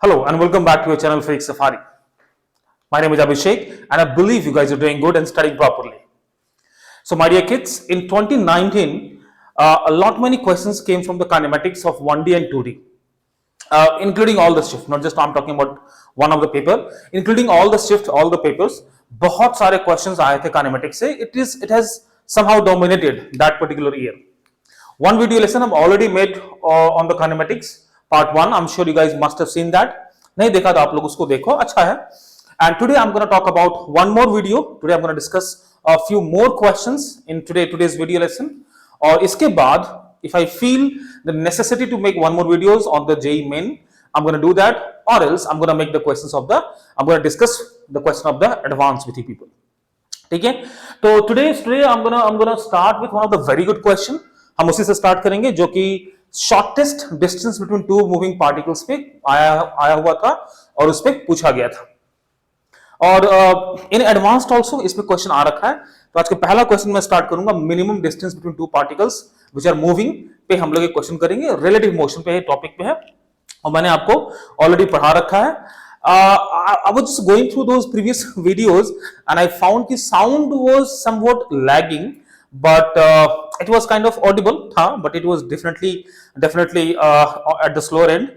Hello and welcome back to your channel Fake Safari. My name is Abhishek and I believe you guys are doing good and studying properly. So my dear kids, in 2019, a lot many questions came from the kinematics of 1D and 2D, including all the shift, not just I'm talking about one of the paper, including all the shift, all the papers. बहुत सारे questions आए थे kinematics से. It has somehow dominated that particular year. One video lesson I've already made on the kinematics part 1. I'm sure you guys must have seen that. नहीं देखा तो आप लोग उसको देखो, अच्छा है. And today I'm going to talk about one more video. Today I'm going to discuss a few more questions in today's video lesson. और इसके बाद, if I feel the necessity to make one more videos on the JEE Main, I'm going to do that. Or else I'm going to make the questions of the, I'm going to discuss the question of the advanced with you people. ठीक है? तो today I'm gonna start with one of the very good question. हम उसी से start करेंगे जो कि shortest distance between to moving particles पे आया हुआ था और उस पे पूछा गया था. और इन एडवांस्ड आल्सो इस पे क्वेश्चन आ रखा है. तो आज का पहला क्वेश्चन मैं स्टार्ट करूंगा minimum distance between two particles which are moving पे. हम लोग एक क्वेश्चन करेंगे, रिलेटिव मोशन पे है, टॉपिक पे है और मैंने आपको ऑलरेडी पढ़ा रखा है. I was just going through those previous videos and I found the sound was somewhat lagging, but it was kind of audible, but it was definitely at the slower end.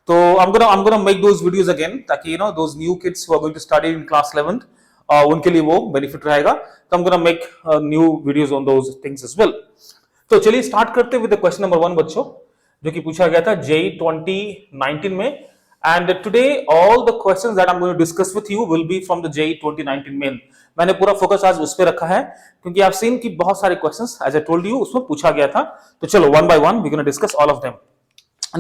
So I'm gonna make those videos again, ताकि those new kids who are going to study in class 11th उनके लिए वो benefit रहेगा. तो I'm gonna make new videos on those things as well. तो चलिए start करते हैं with the question number 1 बच्चों, जो कि पूछा गया था JEE 2019 में. And today all the questions that I'm going to discuss with you will be from the JEE 2019 main. मैंने पूरा फोकस आज उस पे रखा है क्योंकि आप सीन कि बहुत सारे questions as I told you उसमें पूछा गया था. तो चलो one by one we're going to discuss all of them.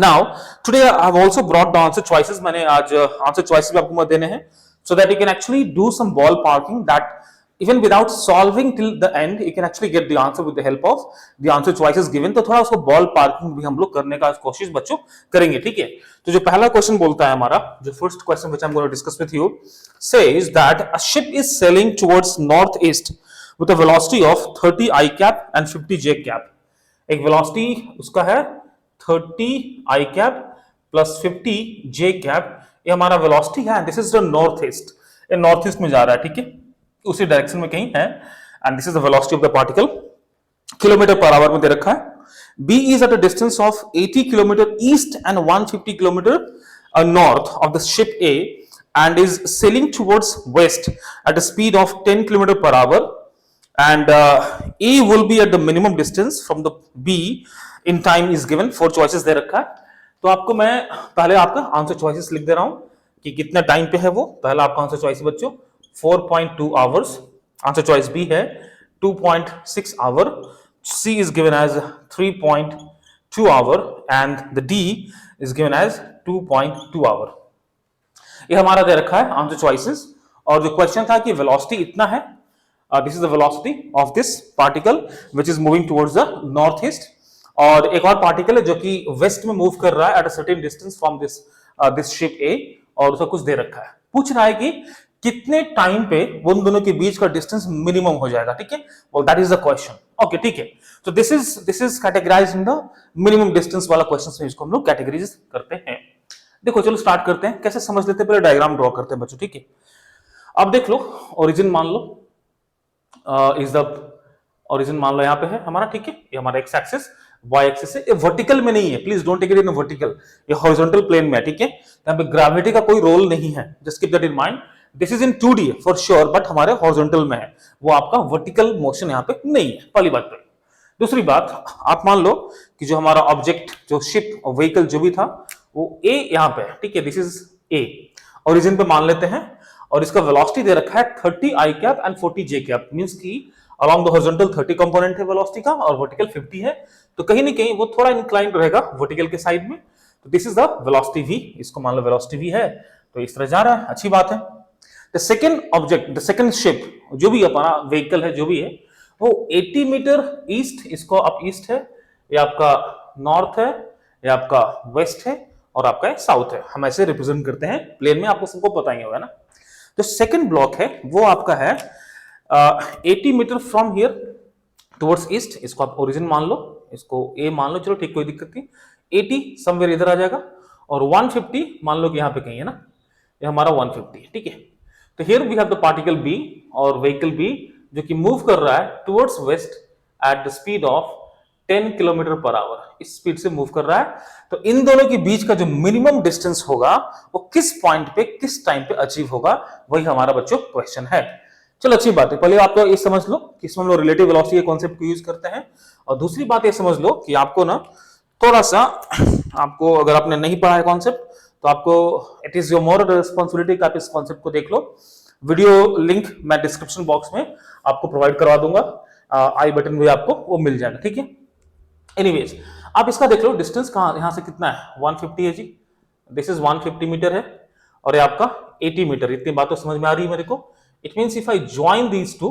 Now today I have also brought the answer choices. मैंने आज answer choices भी आपको देने हैं so that you can actually do some ball parking, that even without solving till the end you can actually get the answer with the help of the answer choices given. तो थोड़ा उसको ball parking भी हम लोग करने का कोशिश बच्चों करेंगे, ठीक है. तो जो पहला क्वेश्चन बोलता है हमारा, जो first question which I am going to discuss with you, says that a ship is sailing towards northeast with a velocity of 30 I cap and 50 J cap. एक वेलोसिटी उसका है 30 I cap plus 50 J cap. ये हमारा velocity है. This is the north east, ये north east में जा रहा है, ठीक है, उसी डायरेक्शन में कहीं है. And this is the velocity of the particle, kilometre per our में दे रखा है. B is at a distance of 80 km east and 150 km north of the ship A and is sailing towards west at a speed of 10 km per hour. And A will be at the minimum distance from the B in time is given. 4 choices दे रखा है. तो आपको मैं पहले आपका answer choices लिख दे रहा हूं कि कितना टाइम पे है वो. पहला आपका आंसर चॉइस बच्चों 4.2 hours. आंसर चॉइस बी है 2.6 hour. C is given as 3.2 hour and the D is given as 2.2 hour. ये हमारा दे रखा है आंसर चॉइसेस. और जो क्वेश्चन था कि वेलोसिटी इतना है, this is the velocity of this particle which is moving towards the north east. और एक और पार्टिकल है जो कि वेस्ट में मूव कर रहा है at a certain distance from this ship A, और उसका कुछ दे रखा है. पूछ रहा है कि कितने टाइम पे उन दोनों के बीच का डिस्टेंस मिनिमम हो जाएगा, ठीक है. well, that is the question. Okay, ठीक है. तो this is categorised in the minimum distance वाला क्वेश्चन में, इसको हम लोग कैटेगराइज करते हैं. देखो चलो स्टार्ट करते हैं. कैसे समझ लेते हैं, पहले डायग्राम ड्रॉ करते हैं बच्चों, ठीक है. अब देख लो, ओरिजिन मान लो, इज द ओरिजिन मान लो यहाँ पे है हमारा, ठीक है. ये हमारा एक्स एक्सिस, वाई एक्सिस है. ये वर्टिकल में नहीं है, please don't take it in vertical, ये हॉरिजॉन्टल प्लेन में है, ठीक है. यहाँ पे ग्रेविटी का कोई रोल नहीं है, just keep that in mind. This is in 2D for sure, but हमारे हॉरिजॉन्टल में है, वो आपका वर्टिकल मोशन यहाँ पे नहीं है. पहली बात पे. दूसरी बात, आप मान लो कि जो हमारा ऑब्जेक्ट, जो शिप और व्हीकल जो भी था, वो ए यहाँ पे है, ठीक है. दिस इज ए, ओरिजिन पे मान लेते हैं. और इसका वेलोसिटी दे रखा है 30 I cap and 40 J cap, means कि अलोंग द हॉरिजॉन्टल 30 कंपोनेंट है वेलोसिटी का और वर्टिकल 50 है. तो कहीं ना कहीं वो थोड़ा इंक्लाइंड रहेगा वर्टिकल के साइड में. तो this is the velocity v. इसको मान लो वेलोसिटी v है, तो इस तरह जा रहा है, अच्छी बात है. The second object, the second ship, जो भी अपना व्हीकल है, जो भी है, वो 80 मीटर ईस्ट, इसको अप ईस्ट है, ये आपका नॉर्थ है, ये आपका वेस्ट है और आपका साउथ है. हम ऐसे रिप्रेजेंट करते हैं प्लेन में, आपको सबको पता ही होगा ना. जो सेकंड ब्लॉक है वो आपका है 80 metre from here towards east. इसको आप ओरिजिन मान लो, इसको ए मान लो, चलो ठीक, कोई दिक्कत नहीं. 80 समवेयर इधर आ जाएगा और 150 मान लो कि यहाँ पे कहीं है ना, ये हमारा 150 है, ठीक है। तो here we have the particle B और व्हीकल बी जो कि मूव कर रहा है towards west at the speed of 10 kilometre per hour, इस स्पीड से मूव कर रहा है। तो इन दोनों के बीच का जो मिनिमम डिस्टेंस होगा वो किस पॉइंट पे किस टाइम पे अचीव होगा, वही हमारा बच्चों क्वेश्चन है। चलो अच्छी बात है, पहले आप तो ये समझ लो कि इसमें हम लोग रिलेटिव वेलोसिटी के कॉन्सेप्ट को यूज करते हैं, और दूसरी बात ये समझ लो कि आपको ना थोड़ा सा, आपको अगर आपने नहीं पढ़ा है कॉन्सेप्ट तो आपको it is your moral responsibility कि आप इस कॉन्सेप्ट को देख लो। वीडियो लिंक मैं डिस्क्रिप्शन बॉक्स में आपको प्रोवाइड करवा दूंगा, आई बटन में आपको वो मिल जाएगा, ठीक है। एनीवेज आप इसका देख लो, डिस्टेंस कहां यहां से कितना है, 150 है जी, दिस इज 150 मीटर है, और ये आपका 80 मीटर। इतनी बात तो समझ में आ रही है मेरे को। It means if I join these two,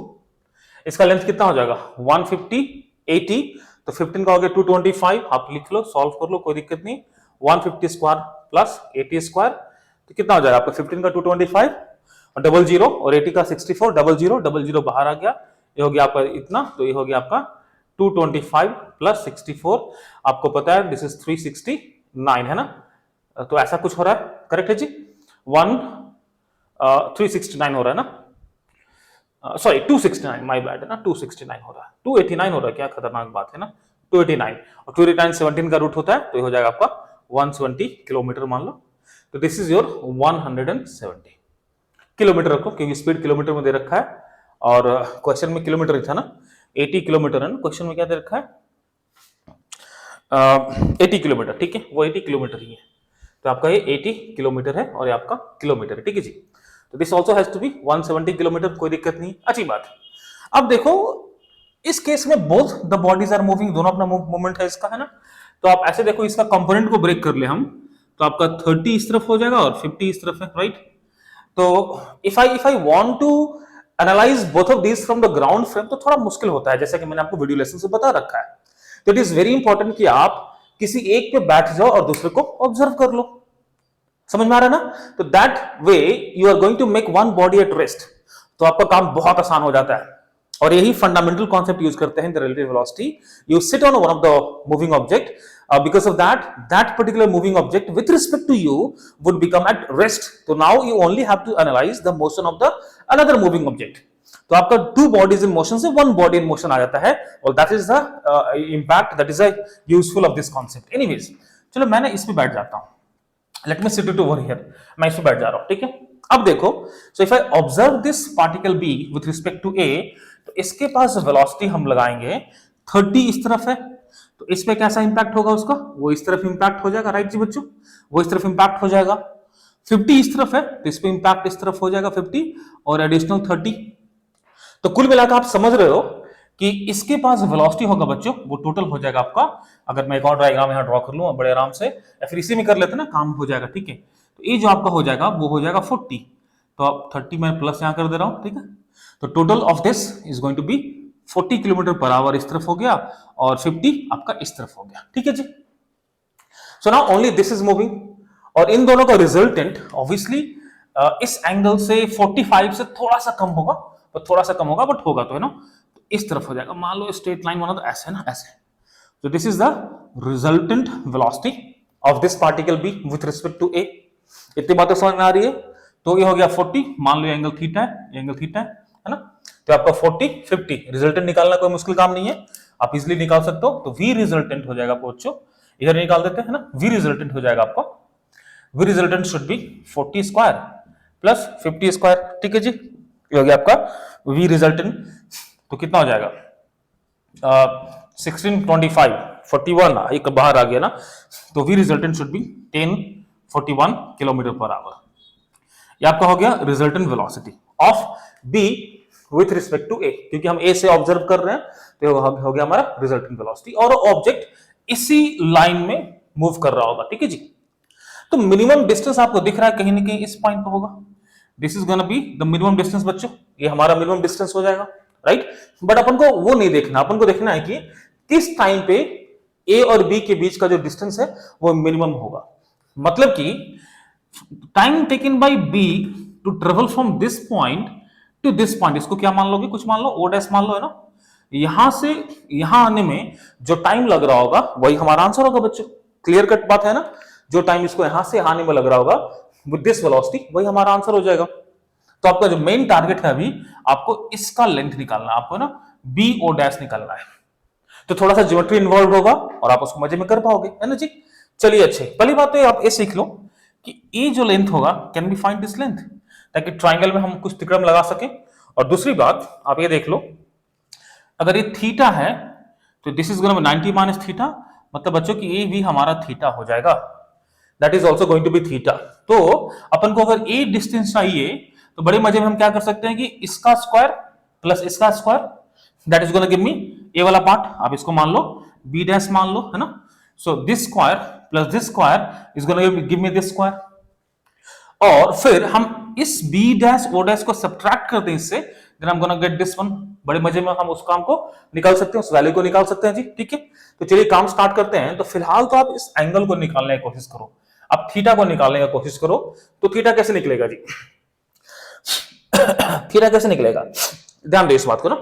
इसका लेंथ कितना हो जाएगा 150 80, तो 15 का हो गया 225, आप लिख लो, सॉल्व कर लो, कोई दिक्कत नहीं। 150 स्क्वायर प्लस 80 स्क्वायर, तो कितना हो जाएगा आपका 15 का 225 और 00 और 80 का 64, 00 बाहर आ गया, ये हो गया आपका इतना, तो ये हो गया आपका 225 प्लस 64, आपको पता है दिस इज 369 है ना, तो ऐसा कुछ हो रहा है, करेक्ट है जी। 369 हो रहा है ना, सॉरी 269, माय बैड है ना, 269 हो रहा है, 289 हो रहा है, क्या खतरनाक बात है ना, 289 और 289 17 का रूट होता है, तो ये हो जाएगा आपका 120 किलोमीटर मान लो। तो दिस इज योर 170 किलोमीटर रखो, क्योंकि स्पीड किलोमीटर में दे रखा है और क्वेश्चन में किलोमीटर ही था ना, 80 किलोमीटर है ना, क्वेश्चन में क्या दे रखा है 80 किलोमीटर, ठीक है, वो 80 किलोमीटर ही है, तो आपका ये 80 किलोमीटर है और ये आपका किलोमीटर है, ठीक है जी। तो this also has to be 170 kilometre, कोई दिक्कत नहीं, अच्छी बात है। अब देखो इस केस में both the bodies are moving, दोनों अपना मूवमेंट है इसका, है ना। तो आप ऐसे देखो, इसका कंपोनेंट को ब्रेक कर ले हम, तो आपका 30 इस तरफ हो जाएगा और 50 इस तरफ है, राइट। तो if I want to analyse both of these from the ground frame, तो थोड़ा मुश्किल होता है, जैसा कि मैंने आपको वीडियो लेसन से बता रखा है। तो इट इज वेरी इंपॉर्टेंट कि आप किसी एक पे बैठ जाओ और दूसरे को ऑब्जर्व कर लो, समझ में आ रहा है ना। तो that way you are going to make one body at rest, तो आपका काम बहुत आसान हो जाता है, और यही फंडामेंटल कॉन्सेप्ट यूज करते हैं the relative velocity. You sit on one of the moving object, because of that particular moving object with respect to you would become at rest, so now you only have to analyze the motion of the another moving object। तो आपका two bodies in motion से one body in motion आ जाता है, और that is the impact that is a useful of this concept। anyways चलो मैं ना इस पे बैठ जाता हूं, let me sit it over here, मैं इस पे बैठ जा रहा हूं, ठीक है। अब देखो, so if I observe this particle B with respect to A, तो इसके पास वेलोसिटी हम लगाएंगे 30 इस तरफ है, तो इस पे कैसा इंपैक्ट होगा उसका, वो इस तरफ इंपैक्ट हो जाएगा, राइट जी बच्चों, वो इस तरफ इंपैक्ट हो जाएगा। 50 इस तरफ है, तो इस पे इंपैक्ट इस तरफ हो जाएगा 50 और एडिशनल 30। तो कुल मिलाकर आप समझ रहे हो कि इसके पास वेलोसिटी होगा बच्चों, वो टोटल हो जाएगा आपका, अगर मैं एक और डायग्राम यहां ड्रॉ कर लूं बड़े आराम से, या फिर इसी में कर लेते ना, काम हो जाएगा, ठीक है। तो ये जो आपका हो जाएगा वो हो जाएगा 40, तो अब 30 मैं प्लस यहां कर दे रहा हूं, ठीक है। तो total of this is going to be 40 kilometre per hour इस तरफ हो गया और 50 आपका इस तरफ हो गया, ठीक है जी। So now only this is moving, और इन दोनों का रिजल्टेंट ऑब्वियसली इस एंगल से 45 से थोड़ा सा कम होगा, तो थोड़ा सा कम होगा बट होगा, तो है ना, तो इस तरफ हो जाएगा। मान लो स्ट्रेट लाइन बना तो ऐसे ना, ऐसे। तो this is the resultant velocity of this particle B with respect to A. इतनी बातें समझ में आ रही है। तो ये हो गया 40, मान लो एंगल थीटा है, एंगल थीटा है ना। तो आपका 40 50 रिजल्टेंट निकालना कोई मुश्किल काम नहीं है, आप इजीली निकाल सकते हो। तो वी रिजल्टेंट हो जाएगा बच्चों, इधर निकाल देते हैं ना, वी रिजल्टेंट हो जाएगा आपका, V resultant should be 40 square plus 50 square, ठीक है जी। ये हो गया आपका वी रिजल्टेंट। तो कितना हो जाएगा 1625 41 एक बाहर आ गया ना, तो we resultant should be 1041 kilometre per hour. ये आपका हो गया resultant velocity of B with respect to A, क्योंकि हम ए से ऑब्जर्व कर रहे हैं, तो हो गया हमारा रिजल्टेंट वेलोसिटी, और ऑब्जेक्ट इसी लाइन में मूव कर रहा होगा, ठीक है जी। तो मिनिमम डिस्टेंस आपको दिख रहा है कहीं ना कहीं इस पॉइंट पे होगा, this is gonna be the minimum distance बच्चों, ये हमारा मिनिमम डिस्टेंस हो जाएगा, राइट। बट अपन को वो नहीं देखना, अपन को देखना है कि किस टाइम पे ए और बी के बीच का जो डिस्टेंस है वो मिनिमम होगा। मतलब कि time taken by B to travel from this point to this point, इसको क्या मान लोगे, कुछ मान लो ओ डैश मान लो, है ना। यहां से यहां आने में जो टाइम लग रहा होगा वही हमारा आंसर होगा बच्चों, क्लियर कट बात है ना। जो टाइम इसको यहां से आने में लग रहा होगा विद दिस वेलोसिटी, वही हमारा आंसर हो जाएगा। तो आपका जो मेन टारगेट है अभी, आपको इसका लेंथ निकालना है, आपको ना बी ओ डैश निकालना है। तो थोड़ा सा ज्योमेट्री इन्वॉल्व होगा और आप उसको मजे में कर पाओगे, है ना जी। चलिए अच्छे, पहली बात तो आप ये सीख लो कि ये जो लेंथ होगा, can be find this length, ताकि ट्राइंगल में हम कुछ त्रिकोण लगा सके। और दूसरी बात आप ये देख लो, अगर ये थीटा है तो this is going to be 90 minus theta, मतलब बच्चों कि ये भी हमारा थीटा हो जाएगा, that is also going to be theta. तो अपन को अगर ए डिस्टेंस चाहिए तो बड़े मजे में हम क्या कर सकते हैं कि इसका स्क्वायर प्लस इसका square, that is going to give me A वाला पार्ट, आप इसको मान लो बी डैश मान लो, है ना। So this square plus this square is going to give me this square, और फिर हम इस b डैश o डैश को सब्ट्रैक्ट कर दें इससे, then I am gonna get this one. बड़े मजे में हम उस काम को निकाल सकते हैं, उस वैल्यू को निकाल सकते हैं जी, ठीक है। तो चलिए काम स्टार्ट करते हैं। तो फिलहाल तो आप इस एंगल को निकालने की कोशिश करो, आप थीटा को निकालने की कोशिश करो। तो थीटा कैसे निकलेगा जी थीटा कैसे निकलेगा, ध्यान दे इस बात को ना।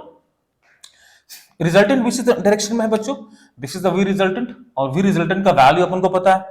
रिजल्टेंट विच डायरेक्शन में है बच्चों, this is the V resultant, और वी रिजल्टेंट का वैल्यू अपन को पता है।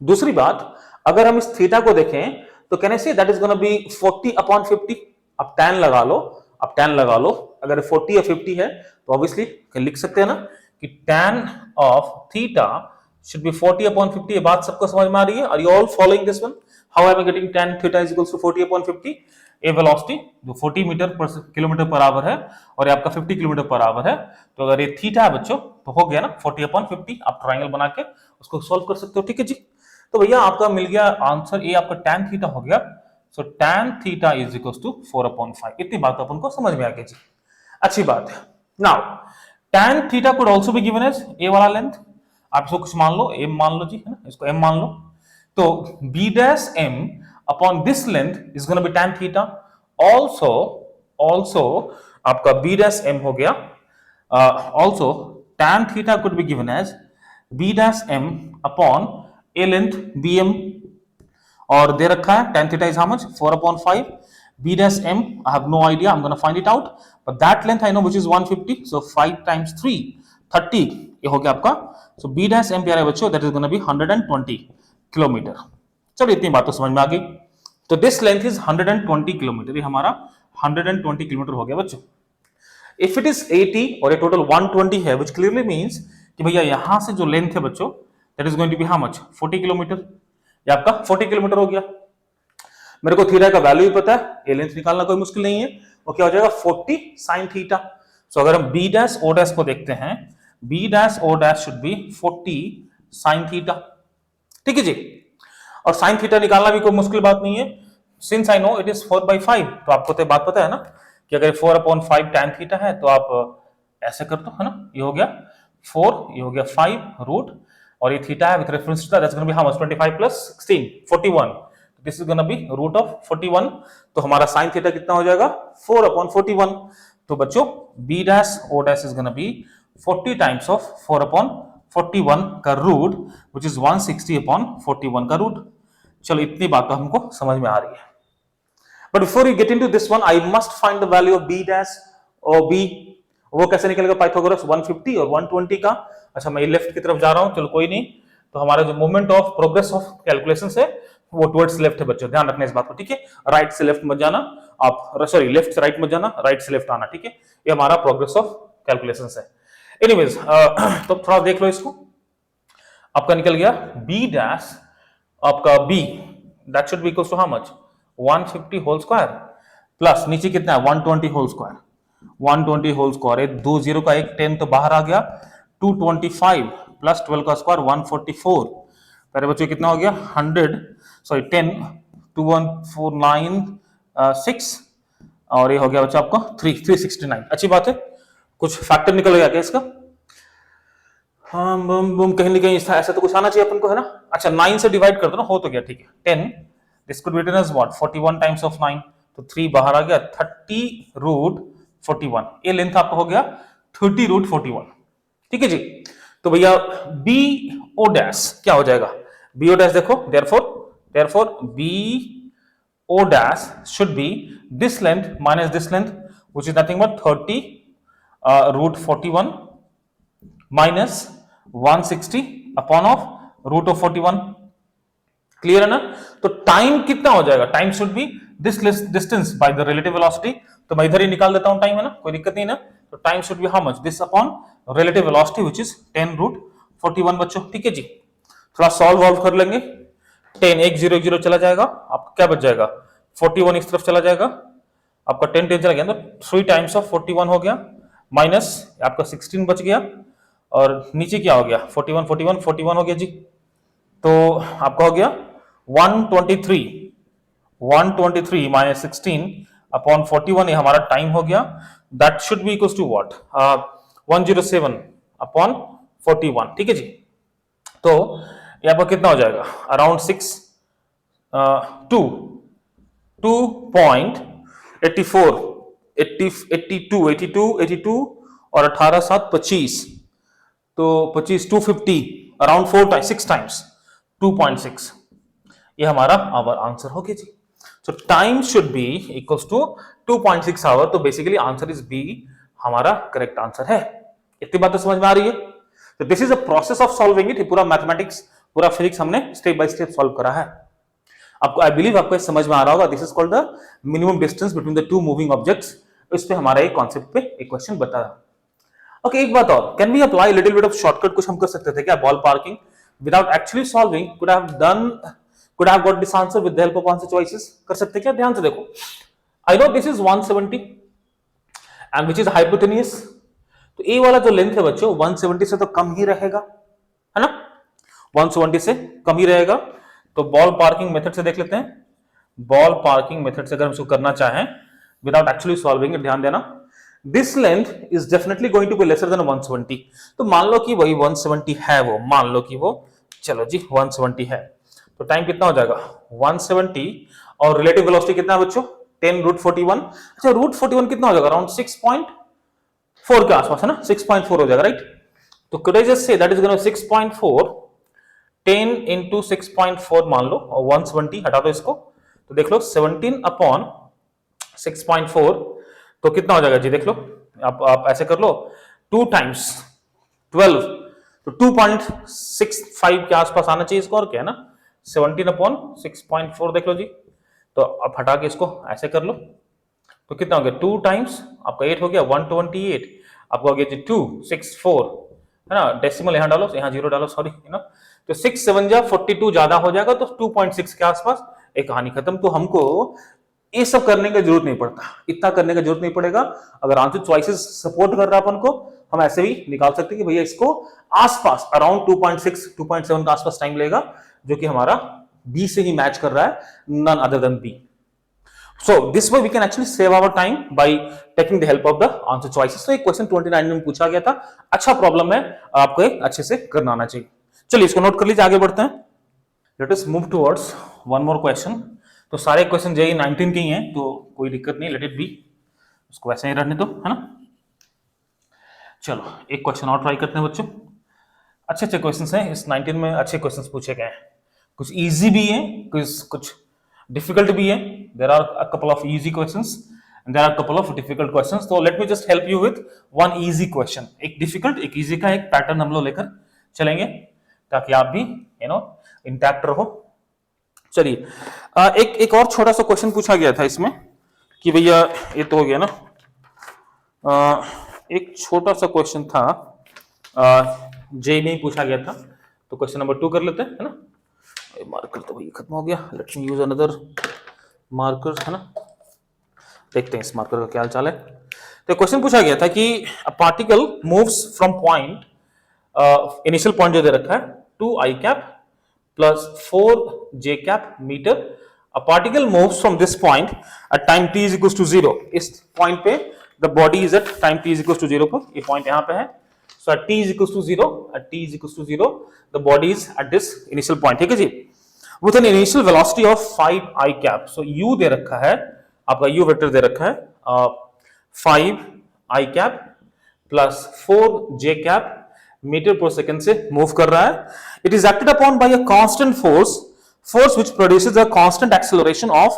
दूसरी बात, अगर हम इस थीटा को देखें तो can I say that is gonna B 40/50। अब tan लगा लो, अब tan लगा लो, अगर 40 या 50 है तो ऑब्वियसली लिख सकते हैं ना कि tan of theta should be 40/50। ये बात सबको समझ में आ रही है? Are you all following this one? How am I getting tan theta is equals to 40/50? A velocity जो 40 मीटर पर किलोमीटर पर आवर है और ये आपका 50 किलोमीटर पर आवर है, तो अगर ये थीटा है बच्चों तो हो गया ना 40/50। आप ट्रायंगल बना के उसको सॉल्व कर सकते हो, ठीक है जी। तो भैया आपका मिल गया आंसर, ये आपका tan थीटा हो गया। So tan theta is equals to 4/5। इतनी बात अपन को समझ में आ गई जी, अच्छी बात है। Now tan theta could also be given as a वाला लेंथ, आप इसको कुछ मान लो, m मान लो जी, है ना, इसको m मान लो। तो b dash m upon this length is gonna be tan theta, also आपका b डैश m हो गया। Also tan theta could be given as b dash m upon a length bm, और दे रखा है tan theta is how much, 4/5। b dash m I have no idea, I'm gonna find it out, but that length I know which is 150, so 5 times 3 30, ये हो गया आपका। so b dash m प्यारे बच्चों that is gonna be 120 kilometre. चलो इतनी बात तो समझ में आ गई। तो दिस लेंथ इज 120 किलोमीटर, ये हमारा 120 किलोमीटर हो गया बच्चों। इफ इट इज 80 और ये टोटल 120 है, which clearly means कि भैया यहां से जो लेंथ है बच्चों that is going to be how much, 40 kilometre. ये आपका 40 किलोमीटर हो गया। मेरे को थीटा का वैल्यू भी पता है, ये लेंथ निकालना कोई मुश्किल नहीं है। वो क्या हो जाएगा 40 sin थीटा। सो अगर हम b डैश o डैश को देखते हैं, b dash o dash should be 40 sin theta, ठीक है जी। और sin थीटा निकालना भी कोई मुश्किल बात नहीं है, since I know it is 4/5। तो आपको तो बात पता है ना कि अगर 4/5 tan थीटा है तो आप ऐसे कर दो, है ना। ये हो गया 4, ये हो गया 5 रूट, और ये थीटा है with reference to that's gonna be how much, 25 plus 16 41। This is gonna be root of 41। तो हमारा sin थीटा कितना हो जाएगा 4/41। तो बच्चों b dash o dash is gonna B 40 times of 4/41 का रूट व्हिच इज 160/41 का रूट। चलो इतनी बात तो हमको समझ में आ रही है, but before you get into this one I must find the value of b dash और b। वो कैसे निकलेगा पाइथागोरस, 150 और 120 का। अच्छा मैं लेफ्ट की तरफ जा रहा हूं, चलो कोई नहीं। तो हमारा जो moment of progress of calculation है वो टुवर्ड्स लेफ्ट है बच्चों, ध्यान रखना इस बात को, ठीक है। राइट से लेफ्ट मत जाना आप, सॉरी लेफ्ट से राइट मत जाना, राइट से लेफ्ट आना, ठीक है। ये हमारा प्रोग्रेस ऑफ कैलकुलेशन है। एनीवेज तो थोड़ा देख लो इसको, आपका निकल गया b डैश आपका b that should be equal to how much, 150 whole square plus नीचे कितना है 120 होल स्क्वायर, 120 होल स्क्वायर, एक 2 0 का एक 10 तो बाहर आ गया, 225 प्लस 12 का स्क्वायर 144। पहले बच्चों कितना हो गया 100 सॉरी 10 21496, और ये हो गया बच्चा आपका 369। अच्छी बात है, कुछ फैक्टर निकल गया क्या इसका, हाँ बम कहीं ना कहीं ऐसा तो कुछ आना चाहिए अपन को, है ना। अच्छा 9 से डिवाइड कर दो ना, हो तो गया, ठीक है। 10 this could be written as what 41 times of 9, तो 3 बाहर आ गया, 30 रूट 41। ये लेंथ आपका हो गया 30 रूट 41, ठीक है जी। तो भैया बी ओ डैश क्या हो जाएगा, बी ओ डैश देखो, therefore B O dash should be this length minus this length which is nothing but 30 root 41 minus 160 upon of root of 41, clear है ना? तो टाइम कितना हो जाएगा? Time should be this distance by the relative velocity. तो मैं इधर ही निकाल देता हूं टाइम, है ना, कोई दिक्कत नहीं ना। तो time should be how much, this upon relative velocity which is 10 root 41 बच्चों। ठीक है जी, थोड़ा सॉल्व वॉल्व कर लेंगे। 10 1 0 1 0 चला जाएगा, आपका क्या बच जाएगा? 41 इस तरफ चला जाएगा, आपका 10 10 चला गया, तो 3 टाइम्स ऑफ 41 हो गया, माइनस आपका 16 बच गया, और नीचे क्या हो गया? 41 41 41 हो गया जी। तो आपका हो गया 123 123 माइनस 16 अपॉन 41, ये हमारा टाइम हो गया। That should be equal to what? 107 upon 41। ठीक है जी। तो ये आपका कितना हो जाएगा? अराउंड 2.84 82 और 18 7 25, तो 25 250, अराउंड 4 टाइम्स 6 टाइम्स 2.6, ये हमारा आवर आंसर हो गया जी। So time should be equals to 2.6 hour. तो बेसिकली आंसर इज बी, हमारा करेक्ट आंसर है। इतनी बात तो समझ में आ रही है? तो this is a process of solving it. पूरा मैथमेटिक्स, पूरा फिजिक्स हमने स्टेप बाय स्टेप सॉल्व करा है। आपको आई बिलीव आपको समझ में आ रहा होगा। This is called the minimum distance between the two moving objects. इस पे हमारा एक कॉन्सेप्ट पे एक क्वेश्चन बता रहा। ओके, एक बात और, can we apply little bit of shortcut? कुछ हम कर सकते थे क्या? Ballparking without actually solving could have got this answer with the help of answer choices? कर सकते क्या? ध्यान से देखो, I know this is 170 and which is hypotenuse, तो ए वाला जो लेंथ है बच्चों 170 से तो कम ही रहेगा, है ना? 170 से कम ही रहेगा। तो बॉल पार्किंग मेथड से देख लेते हैं। बॉल पार्किंग मेथड से अगर हम इसको करना चाहें विदाउट एक्चुअली सॉल्विंग इट, ध्यान देना, this length is definitely going to be lesser than 170। तो मान लो कि वही 170 है, वो मान लो कि वो, चलो जी 170 है, तो टाइम कितना हो जाएगा? 170, और रिलेटिव वेलोसिटी कितना है बच्चों? 10 रूट 41। अच्छा, रूट 41 कितना हो जाएगा? अराउंड 6.4 के आसपास, है ना? 6.4 हो जाएगा, राइट? तो could I just say that is going to 6.4, 10 into 6.4 मान लो, और 170 हटा दो इसको, तो देख लो 17 अपॉन 6.4, तो कितना हो जाएगा जी? देख लो, आप ऐसे कर लो, 2 टाइम्स 12, तो 2.65 के आसपास आना चाहिए इसको, और क्या है ना, 17 अपॉन 6.4 देख लो जी। तो आप हटा के इसको ऐसे कर लो, तो कितना हो गया? 2 टाइम्स आपका 8 हो गया, 128, आपका हो गया जी 264, है ना? डेसिमल यहाँ डालो, यहाँ 0 डालो, सॉरी, है ना? तो 6 7 जा 42 ज्यादा हो जाएगा, तो 2.6 के आसपास, एक कहानी खत्म। तो हमको ये सब करने की जरूरत नहीं पड़ता, इतना करने की जरूरत नहीं पड़ेगा। अगर आंसर चॉइसेस सपोर्ट कर रहा है अपन को, हम ऐसे भी निकाल सकते हैं कि भैया इसको आसपास अराउंड 2.6 2.7 का आसपास टाइम लेगा, जो कि हमारा बी से ही मैच कर रहा है, none other than B. So this way we can actually save our time by taking the help of the answer choices. तो एक क्वेश्चन 29 में पूछा गया था, अच्छा प्रॉब्लम है, आपको एक अच्छे से करना आना चाहिए। चलिए इसको नोट कर लीजिए, आगे बढ़ते हैं। Let us move towards one more question. तो सारे क्वेश्चन जेई 19 के ही हैं, तो कोई दिक्कत नहीं, लेट इट बी, उसको ऐसे ही रहने दो, है ना? चलो एक क्वेश्चन और ट्राई करते हैं बच्चों। अच्छे अच्छे क्वेश्चंस हैं इस 19 में, अच्छे क्वेश्चंस पूछे गए हैं, कुछ इजी भी हैं, कुछ डिफिकल्ट भी है। There are a couple of easy questions and there are couple of difficult questions. तो let me just help you with one easy question, एक डिफिकल्ट एक इजी का एक पैटर्न हम लोग लेकर चलेंगे, ताकि आप भी इंटैक्ट रहो। चलिए एक और छोटा सा क्वेश्चन पूछा गया था इसमें कि भैया, ये तो हो गया ना, एक छोटा सा क्वेश्चन था जे में पूछा गया था, तो क्वेश्चन नंबर 2 कर लेते हैं, है ना? मार्कर तो भाई खत्म हो गया, लेट्स यूज अनदर मार्कर, है ना? देखते हैं इस मार्कर का क्या हाल है। तो क्वेश्चन पूछा गया था कि a particle moves from point, initial point जो दे रखा है 2i cap plus 4j cap metre. A particle moves from this point at time t is equal to 0। इस पॉइंट पे the body is at time t is equal to 0 पर, ये point यहाँ पे है। So at t is equals to 0, at t is equals to 0, the body is at this initial point, ठीक है जी? With an initial velocity of 5i cap, so u दे रखा है, आपका u वेक्टर दे रखा है 5i cap plus 4j cap metre per second से move कर रहा है। It is acted upon by a constant force which produces a constant acceleration of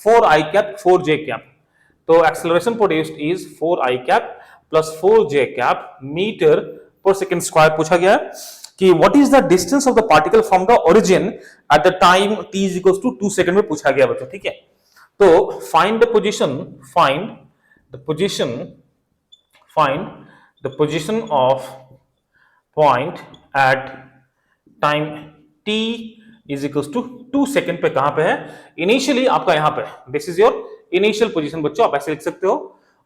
4i cap 4j cap. तो acceleration produced is 4i cap plus 4j cap metre per second square पूछा गया है। कि what is the distance of the particle from the origin at the time t is equal to 2 second में पूछा गया बच्चों, ठीक है। तो find the position, find the position of point at time t is equal to 2 second पे कहां पे है? इनिशियली आपका यहां पे, this is your initial position बच्चों, आप ऐसे लिख सकते हो।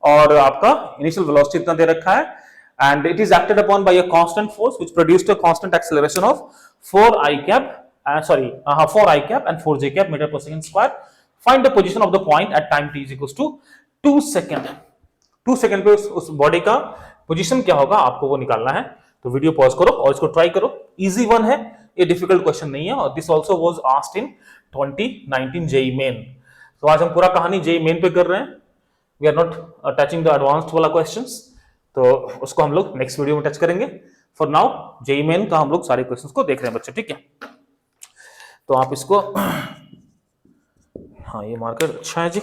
और आपका इनिशियल वेलोसिटी इतना दे रखा है, and it is acted upon by a constant force which produced a constant acceleration of 4 i cap and 4j cap meter per second square. Find the position of the point at time t is equals to 2 second. 2 second पे उस body का position क्या होगा आपको वो निकालना है। तो वीडियो पॉज करो और इसको ट्राई करो, इजी वन है, ये डिफिकल्ट क्वेश्चन नहीं है। और this also was asked in 2019 JEE Main. तो आज हम पूरा कहानी जेई मेन पे कर रहे हैं, we are not touching the advanced वाला क्वेश्चंस, तो उसको हम लोग नेक्स्ट वीडियो में टच करेंगे। फॉर नाउ जेई मेन का हम लोग सारे क्वेश्चंस को देख रहे हैं बच्चों, ठीक है। तो आप इसको, हाँ ये मार्कर अच्छा है जी,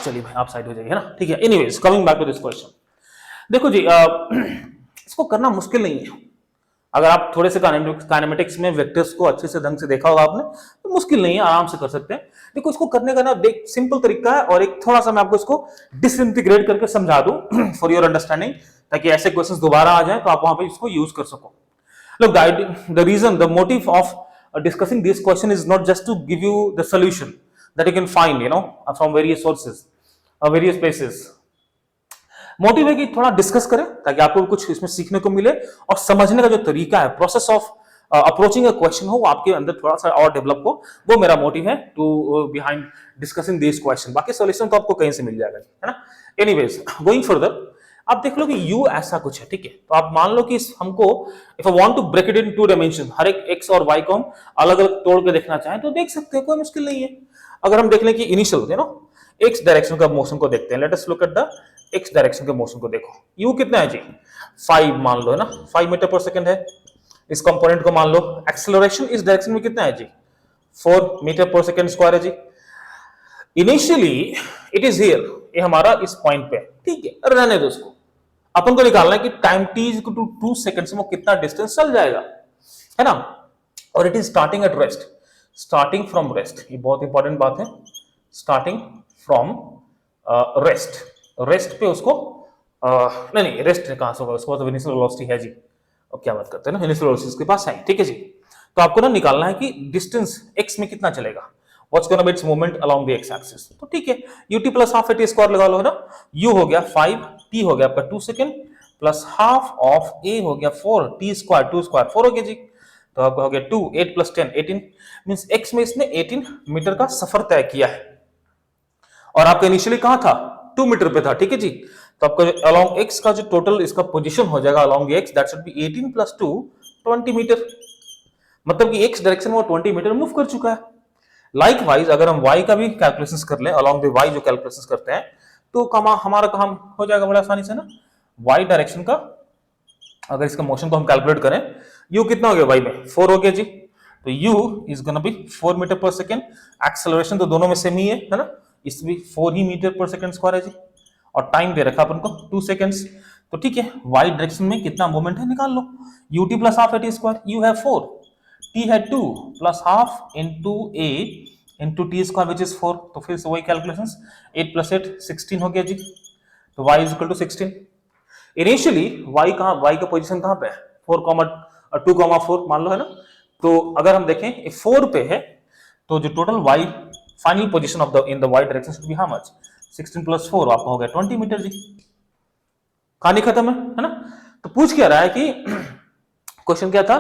चलिए भाई आप साइड हो जाइए, है ना, ठीक है। Anyways coming back to this question, देखो जी इसको करना मुश्किल नहीं है। अगर आप थोड़े से काइनेमेटिक्स में वेक्टर्स को अच्छे से ढंग से देखा होगा आपने, तो मुश्किल नहीं है, आराम से कर सकते हैं। देखो इसको करने का ना देख सिंपल तरीका है, और एक थोड़ा सा मैं आपको इसको डिसइंटीग्रेट करके समझा दूं फॉर योर अंडरस्टैंडिंग, ताकि ऐसे क्वेश्चंस दोबारा आ जाए तो आप वहां पे इसको यूज कर सको। Look, the reason, the motive of discussing this question is not just to give you the solution that you can find, from various sources or various places. Motive है कि थोड़ा डिस्कस करें ताकि आपको कुछ इसमें सीखने को मिले, और समझने का जो तरीका है, process of approaching a question हो, आपके अंदर थोड़ा सा और डेवलप हो, वो मेरा मोटिव है to behind discussing this question. बाकी सॉल्यूशन तो आपको कहीं से मिल जाएगा, है ना। एनीवेज गोइंग फर्दर, आप देख लो कि u ऐसा कुछ है, ठीक है। तो आप मान लो कि हमको if I want to break it in 2 dimension, हर एक x और y को हम अलग अलग तोड़ के देखना चाहें तो देख सकते हैं, कोई मुश्किल नहीं है। अगर हम देख लें कि इनिशियल x डायरेक्शन का मोशन को देखते हैं, let us look at the x direction के मोशन को। देखो u कितना है जी, 5 मान लो, है ना, 5 मीटर पर सेकंड है। इस कंपोनेंट को मान लो, एक्सेलरेशन इस डायरेक्शन में कितना है जी, 4 मीटर पर सेकंड स्क्वायर है जी। इनिशियली इट इज हियर, ये हमारा इस पॉइंट पे, ठीक है, रहने दो उसको। अपन को निकालना है कि time t is equal to 2 seconds में वो कितना डिस्टेंस चल जाएगा, है ना। और it is starting at rest, starting from rest, ये बहुत इंपॉर्टेंट बात है, स्टार्टिंग फ्रॉम रेस्ट। रेस्ट पे उसको नहीं रेस्ट कहां से होगा, उसको तो इनिशियल वेलोसिटी है जी, अब क्या बात करते हैं ना, इनिशियल वेलोसिटी उसके पास है, ठीक है जी। तो आपको ना निकालना है कि डिस्टेंस x में कितना चलेगा, what's gonna be it's movement along the x axis. तो ठीक है, ut plus half at square लगा लो, है ना। u हो गया 5, t हो गया आपका 2 second, plus half of a हो गया 4, t स्क्वायर 2 स्क्वायर 4 हो गया जी। तो आपका हो गया 2, 8 प्लस 10 18, मींस x में इसने 18 मीटर का सफर तय किया है, और आपका इनिशियली कहां था, 2 मीटर पे था, ठीक है जी। तो आपका अलोंग x का जो टोटल इसका पोजीशन हो जाएगा along x, that should be 18 plus 2 20 metre, मतलब कि x डायरेक्शन में वो 20 मीटर मूव कर चुका है। लाइकवाइज अगर हम y का भी कैलकुलेशंस कर लें, अलोंग द y जो कैलकुलेशंस करते हैं, तो हमारा काम हो जाएगा बड़ा आसानी से ना। y डायरेक्शन का अगर इसका मोशन को हम कैलकुलेट करें, u कितना हो गया y में, 4 हो गया जी। तो u is gonna be 4 metre per second, acceleration तो दोनों में सेम ही है ना, इस भी 4 ही मीटर पर सेकंड स्क्वायर है जी, और टाइम दे रखा अपन को 2 सेकंड्स। तो ठीक है, y डायरेक्शन में कितना मूवमेंट है निकाल लो, ut plus half at square, u है 4, t है 2 plus half into a into t square which is 4। तो फिर से वही कैलकुलेशंस, 8 प्लस 8 16 हो गया जी। तो y is equal to 16। Initially y का पोजीशन कहां पे है, 2,4 मान लो, है ना। तो अगर हम देखें 4 पे है, तो जो total y final position of the in the y direction should be how much, 16 plus 4 आपका हो गया 20 मीटर जी। कहानी खत्म है ना। तो पूछ क्या रहा है कि क्वेश्चन क्या था,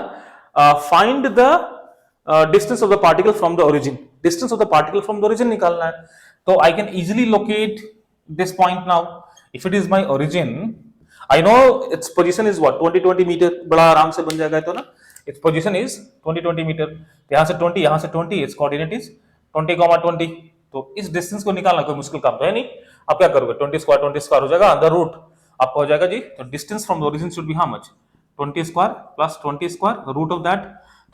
find the distance of the particle from the origin, distance of the particle from the origin निकालना है। तो I can easily locate this point now, if it is my origin, I know its position is what 20 metre, बड़ा आराम से बन जाएगा। तो ना इट्स पोजीशन इज 20 मीटर, यहां से 20 यहां से 20, इट्स कोऑर्डिनेट इज 20,20। तो इस डिस्टेंस को निकालना कोई मुश्किल काम तो है नहीं। आप क्या करोगे, 20 स्क्वायर हो जाएगा, अंदर रूट आपका हो जाएगा जी। तो distance from the origin should be how much, 20 square plus 20 square root of that.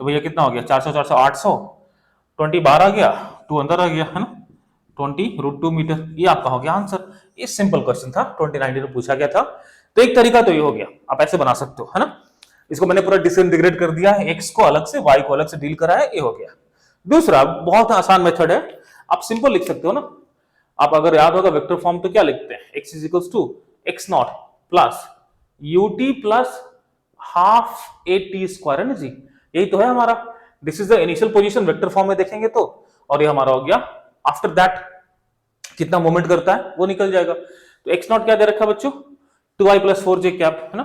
तो भैया कितना हो गया, 400 400 800, 20 बाहर आ गया, 2 अंदर आ गया, है ना, 20 रूट 2 मीटर। ये आपका हो गया आंसर। ये सिंपल क्वेश्चन था, 2019 में पूछा गया था। तो एक तरीका तो ये हो गया, आप ऐसे बना सकते हो, है ना। इसको मैंने पूरा डिसइंटीग्रेट कर दिया है, x को अलग से y को अलग से डील करा है, ये हो गया। दूसरा बहुत आसान मेथड है, आप सिंपल लिख सकते हो ना, आप अगर याद होगा वेक्टर फॉर्म तो क्या लिखते हैं, x is equals to x naught plus ut plus half a t square है ना जी, यही तो है हमारा। This is the initial position vector form में देखेंगे तो, और ये हमारा हो गया। आफ्टर दैट कितना मूवमेंट करता है वो निकल जाएगा। तो एक्स नॉट क्या दे रखा है बच्चों, 2i प्लस 4j कैप है ना,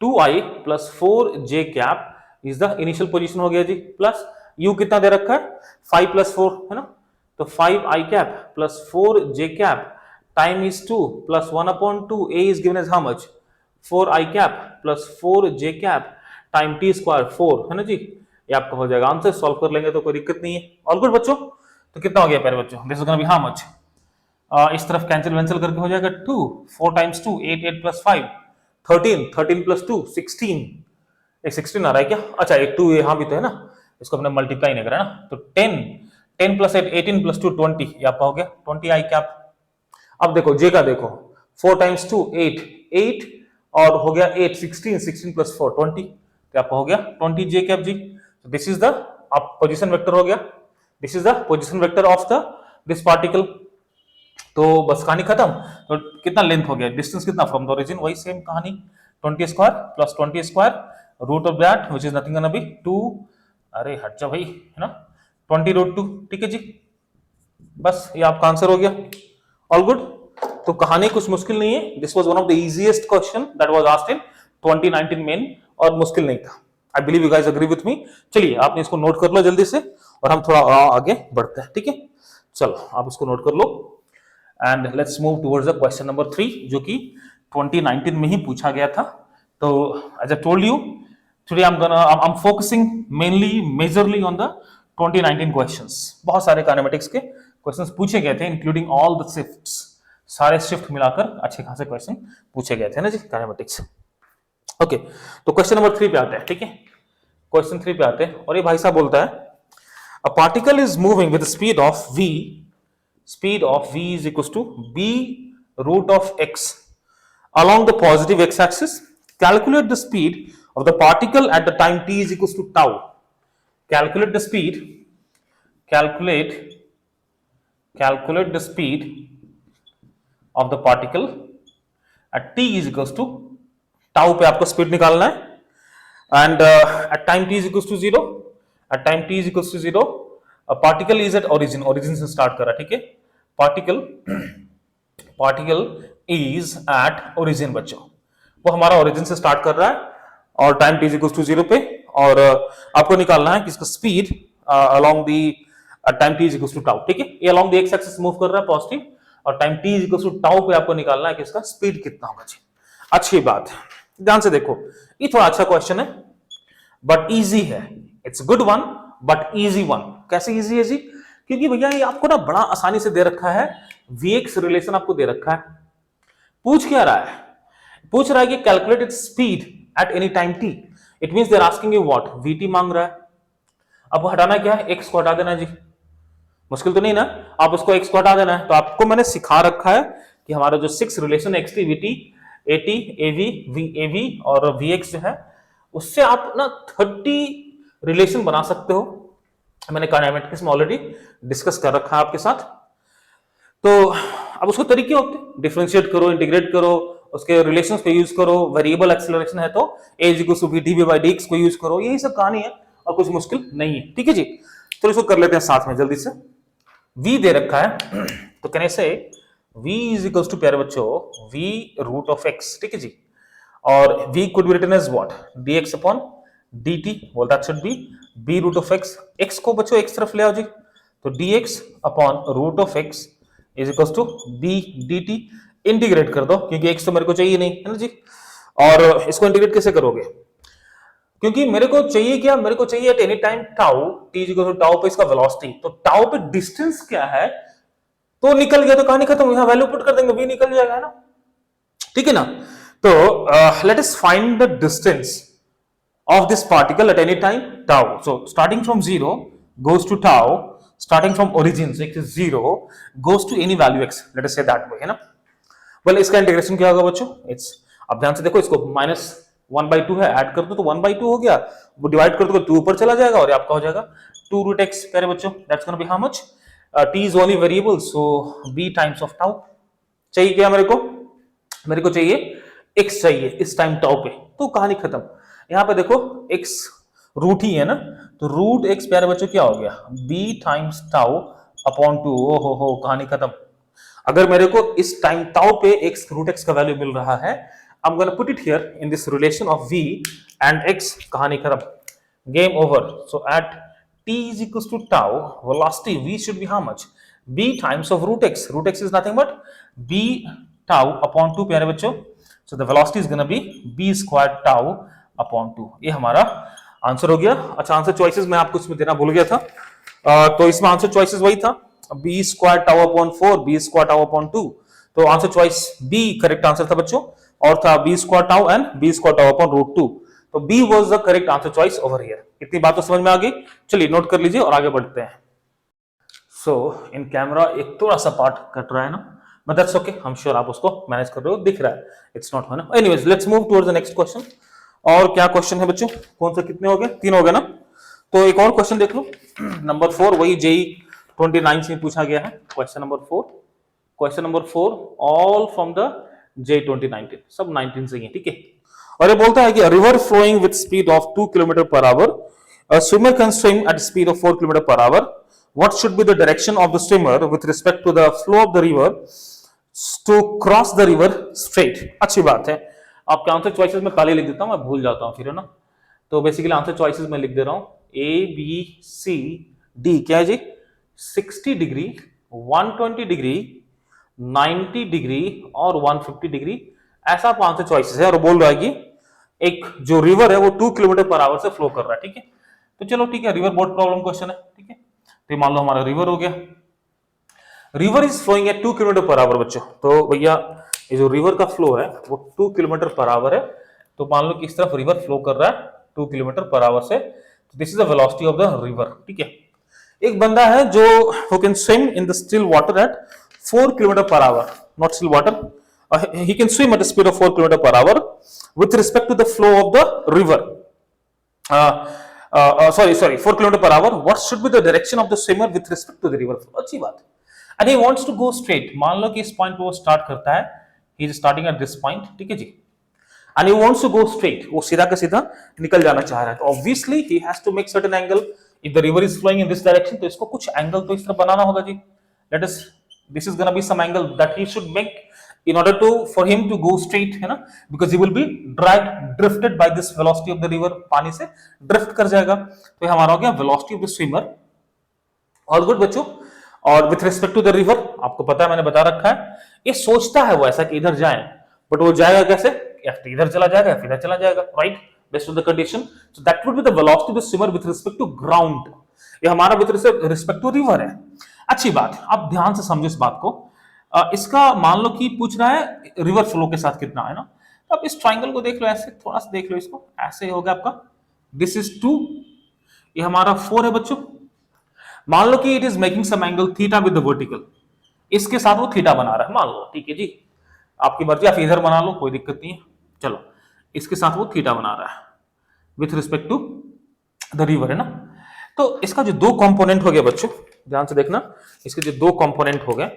2i plus 4j cap is the initial position हो गया जी, प्लस u कितना दे रखा है 5 प्लस 4 है ना, तो 5i cap plus 4j cap time is 2 plus 1/2, a is given as how much 4i cap plus 4j cap time t square 4 है ना जी, ये आपका हो जाएगा आंसर। सॉल्व कर लेंगे तो कोई दिक्कत नहीं है। ऑल गुड बच्चों, तो कितना हो गया प्यारे बच्चों, this is gonna be how much, इस तरफ कैंसिल करके हो जाएगा 2, 4 टाइम्स 2 8, 8 प्लस 5 13, 13 प्लस 2 16, एक 16 आ रहा है क्या, अच्छा एक 2 यहाँ भी तो है ना, इसको हमने मल्टीप्लाई नहीं करा ना, तो 10, 10 प्लस 8 18 प्लस 2 20, ये आपका हो गया 20i कैप। अब देखो जे का देखो, 4 टाइम्स 2 8, 8 और हो गया 8 16, 16 प्लस 4 20, तो आपका हो गया 20 जे कैप जी। This is the position vector हो गया, this is the position vector of the this particle. तो बस कहानी खत्म। तो कितना लेंथ हो गया, डिस्टेंस कितना फ्रॉम द ओरिजिन, वही सेम कहानी 20 square plus 20 square root of that which is nothing gonna be 2, अरे हट जा भाई है ना, 20 रूट 2, ठीक है जी, बस ये आपका आंसर हो गया। ऑल गुड, तो कहानी कुछ मुश्किल नहीं है, this was one of the easiest question that was asked in 2019 main, और मुश्किल नहीं था। I believe you guys agree with me. चलिए आपने इसको नोट कर लो जल्दी से, और हम थोड़ा आगे बढ़ते हैं, ठीक है, चलो आप इसको नोट कर लो and let's move towards the question number 3 जो कि 2019 में ही पूछा गया था। तो as I told you today I am focusing mainly majorly on the 2019 questions. बहुत सारे काइनेमेटिक्स के क्वेश्चंस पूछे गए थे इंक्लूडिंग ऑल द शिफ्ट्स, सारे शिफ्ट मिलाकर अच्छे खासे क्वेश्चन पूछे गए थे ना जी काइनेमेटिक्स। ओके, तो क्वेश्चन नंबर 3 पे आते हैं, ठीक है, क्वेश्चन 3 पे आते हैं, और ये भाई साहब बोलता है a particle is moving with speed of v, speed of v is equals to b root of x along the positive x-axis. Calculate the speed of the particle at the time t is equals to tau. Calculate the speed. Calculate the speed of the particle at t is equals to tau पे आपको speed निकालना है, and at time t is equals to 0. At time t is equals to 0. A particle is at origin, origin से start करा, ठीक है, particle is at origin बच्चों, वो हमारा ओरिजिन से स्टार्ट कर रहा है और time t is equals to 0 पे, और आपको निकालना है कि इसका speed along the time t is equals to tau, ठीक है, ये along the x axis move कर रहा है पॉजिटिव, और time t is equals to tau पे आपको निकालना है कि इसका स्पीड कितना होगा जी। अच्छी बात, ध्यान से देखो, ये थोड़ा अच्छा क्वेश्चन है बट इजी है, it's good one but easy one. कैसे इजी है जी, क्योंकि भैया ये आपको ना बड़ा आसानी से दे रखा है, Vx रिलेशन आपको दे रखा है। पूछ क्या रहा है, पूछ रहा है कि calculate its speed at any time t, it means they are asking you what, vt मांग रहा है। अब हटाना क्या है, x को हटा देना जी, मुश्किल तो नहीं ना, आप उसको x को हटा देना है। तो आपको मैंने सिखा रखा है कि हमारा जो 6 रिलेशन है xt vt at av vav और vx जो है, उससे आप ना 30 रिलेशन बना सकते हो। मैंने काइनेमेटिक्स में ऑलरेडी डिस्कस कर रखा है आपके साथ। तो अब उसको तरीके होते हैं, डिफरेंशिएट करो, इंटीग्रेट करो, उसके रिलेशंस को यूज करो, वेरिएबल एक्सेलरेशन है तो a equals to vt by dx को यूज करो, यही सब कहानी है और कुछ मुश्किल नहीं है, ठीक है जी। तो इसको कर लेते हैं साथ में जल्दी से। v दे रखा है तो कहने से v इज इक्वल्स टू प्यारे बच्चों v रूट ऑफ x, ठीक है जी, और v could be written as what, dx upon dt, well that should be b root of x, x को बच्चों x तरफ ले आओ जी, तो dx upon root of x is equals to b dt, integrate कर दो क्योंकि x तो मेरे को चाहिए नहीं है ना जी। और इसको इंटीग्रेट कैसे करोगे, क्योंकि मेरे को चाहिए क्या, मेरे को चाहिए eight any time tau, t is equals to tau पे इसका वेलोसिटी, तो टाउ पे डिस्टेंस क्या है, तो निकल गया, तो कहानी खत्म, यहां वैल्यू पुट कर देंगे, v निकल जाएगा ना, ठीक है ना। तो let us find the distance of this particle at any time tau. So starting from 0 goes to tau, starting from origin, so x is 0 goes to any value x, let us say that way, है ना। well इसका integration क्या होगा बच्चों, it's, अब ध्यान से देखो, इसको माइनस 1/2 है, ऐड कर दो तो 1/2 हो गया, वो डिवाइड कर दो तो 2 ऊपर चला जाएगा और आपका हो जाएगा 2 रूट एक्स। प्यारे बच्चों, that's gonna be how much? t is only variable, so b times of tau. चाहिए क्या मेरे को? मेरे को चाहिए x चाहिए इस टाइम टाउ पे, तो कहानी खत्म। यहां पे देखो x रूट ही है ना, तो रूट x प्यारे बच्चों क्या हो गया? b times tau upon 2। ओ हो, कहानी खत्म। अगर मेरे को इस टाइम टाउ पे x रूट x का वैल्यू मिल रहा है, आई am gonna put it here in this relation of v and x, कहानी खत्म, game over. So at t is equals to tau, velocity v should be how much? b times of root x. Root x is nothing but b tau upon 2 प्यारे बच्चों। So the velocity is gonna be b squared tau upon 2। ये हमारा answer हो गया। अच्छा, answer choices मैं आपको इसमें देना भूल गया था, तो इसमें आंसर चॉइसेस वही था, b square tau upon 4, b square tau upon 2। तो answer choice b correct answer था बच्चों, और था b square tau and b square tau upon root 2। तो B was the correct answer choice over here। इतनी बात तो समझ में आ गई। चलिए नोट कर लीजिए और आगे बढ़ते हैं। सो इन कैमरा एक थोड़ा सा पार्ट कट रहा है ना, बट दैट्स ओके, हम श्योर आप उसको मैनेज कर रहे हो, दिख रहा है, इट्स नॉट है ना। Anyways let's move towards the next question. और क्या क्वेश्चन है बच्चों? कौन सा, कितने हो गए? 3 हो गए ना। तो एक और क्वेश्चन देख लो, नंबर 4, वही जेई 29 से पूछा गया है। Question number 4, question number 4 all from the JEE 2019, सब 19 से ही है, ठीक है। और ये बोलता है कि a river flowing with speed of 2 km per hour, a swimmer can swim at speed of 4 km per hour. What should be the direction of the swimmer with respect to the flow of the river to cross the river straight? अच्छी बात है। आपके answer choices में पहले लिख देता हूं, मैं भूल जाता हूं फिर, है ना। तो बेसिकली आंसर चॉइसेस में लिख दे रहा हूं A B C D। क्या है जी? 60 डिग्री, 120 डिग्री, 90 डिग्री और 150 डिग्री, ऐसा आपका आंसर चॉइसेस है। और बोल रहा है कि एक जो रिवर है वो 2 किलोमीटर पर आवर से फ्लो कर रहा है, ठीक है। तो चलो ठीक है, रिवर बोर्ड प्रॉब्लम क्वेश्चन है, ठीक है। तो मान लो हमारा रिवर हो गया, river is flowing at 2 kilometre per hour बच्चों। तो भैया ये जो रिवर का फ्लो है वो 2 किलोमीटर पर आवर है। तो मान लो कि इस तरफ रिवर फ्लो कर रहा है 2 किलोमीटर पर आवर से, this is the velocity of the river, ठीक है। एक बंदा है जो who can swim in the still water at 4 kilometre per our, not still water, he can swim at a speed of 4 km per hour with respect to the flow of the river. Sorry, 4 km per hour. What should be the direction of the swimmer with respect to the river flow? अच्छी बात। And he wants to go straight. मान लो कि इस पॉइंट पे वो start करता है, he is starting at this point, ठीक है जी। And he wants to go straight, वो सीधा का सीधा निकल जाना चाह रहा है। तो obviously he has to make certain angle. If the river is flowing in this direction, तो इसको कुछ एंगल तो इस तरह बनाना होगा जी। This is gonna be some angle that he should make in order to for him to go straight, है ना, because he will be drifted by this velocity of the river, पानी से ड्रिफ्ट कर जाएगा। तो ये हमारा हो गया velocity of the swimmer। All good बच्चों। और with respect to the river, आपको पता है मैंने बता रखा है, ये सोचता है वो ऐसा कि इधर जाए, बट वो जाएगा कैसे? या तो इधर चला जाएगा या फिर इधर चला जाएगा, right, based on the condition. So that would be the velocity of the swimmer with respect to ground. ये हमारा विथ रिस्पेक्ट टू रिवर है। अच्छी बात, आप ध्यान से समझो इस बात को। इसका मान लो कि पूछ रहा है रिवर फ्लो के साथ कितना है ना, तो आप इस ट्राइंगल को देख लो, ऐसे थोड़ा सा देख लो इसको, ऐसे हो गया आपका, दिस इज 2, ये हमारा 4 है बच्चों। मान लो कि it is making some angle theta with the vertical, इसके साथ वो थीटा बना रहा है, मान लो, ठीक है जी, आपकी मर्जी, आप इधर बना लो, कोई दिक्कत नहीं है। चलो, इसके साथ वो थीटा बना रहा है with respect to the river, है ना। तो इसका जो 2 कंपोनेंट हो गया बच्चों, ध्यान से देखना, इसके जो 2 कंपोनेंट हो गए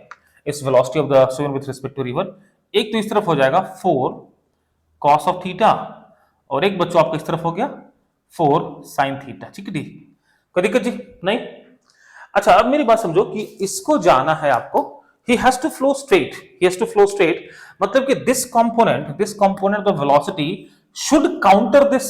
इस velocity of the swimmer with respect to river, एक तो इस तरफ हो जाएगा 4 cos ऑफ थीटा, और एक बच्चों आपका इस तरफ हो गया 4 sin थीटा, ठीक है, कोई दिक्कत जी नहीं। अच्छा, अब मेरी बात समझो कि इसको जाना है आपको, he has to flow straight, मतलब कि this component of velocity should counter this।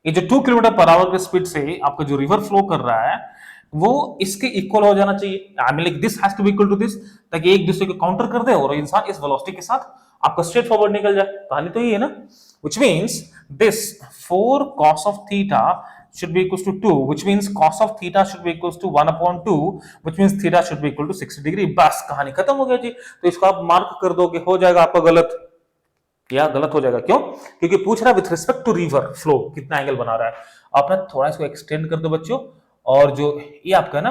ये जो 2 किलोमीटर पर आवर के स्पीड से आपका जो रिवर फ्लो कर रहा है वो इसके इक्वल हो जाना चाहिए। I mean like this has to be equal to this, ताकि एक दूसरे को काउंटर कर दे और इंसान इस वेलोसिटी के साथ आपका स्ट्रेट फॉरवर्ड निकल जाए। कहानी तो ये है ना, which means this 4 cos of theta should be equals to 2, which means cos of theta should be equals to 1/2, which means theta should be equal to 60 degree. बस कहानी खत्म हो गया जी। तो इसको आप मार्क कर दोगे, हो जाएगा आपका गलत, या गलत हो जाएगा, क्यों? क्योंकि पूछ रहा है with respect to river flow कितना एंगल बना रहा है। आपने थोड़ा इसको एक्सटेंड कर दो बच्चों, और जो ये आपका ना,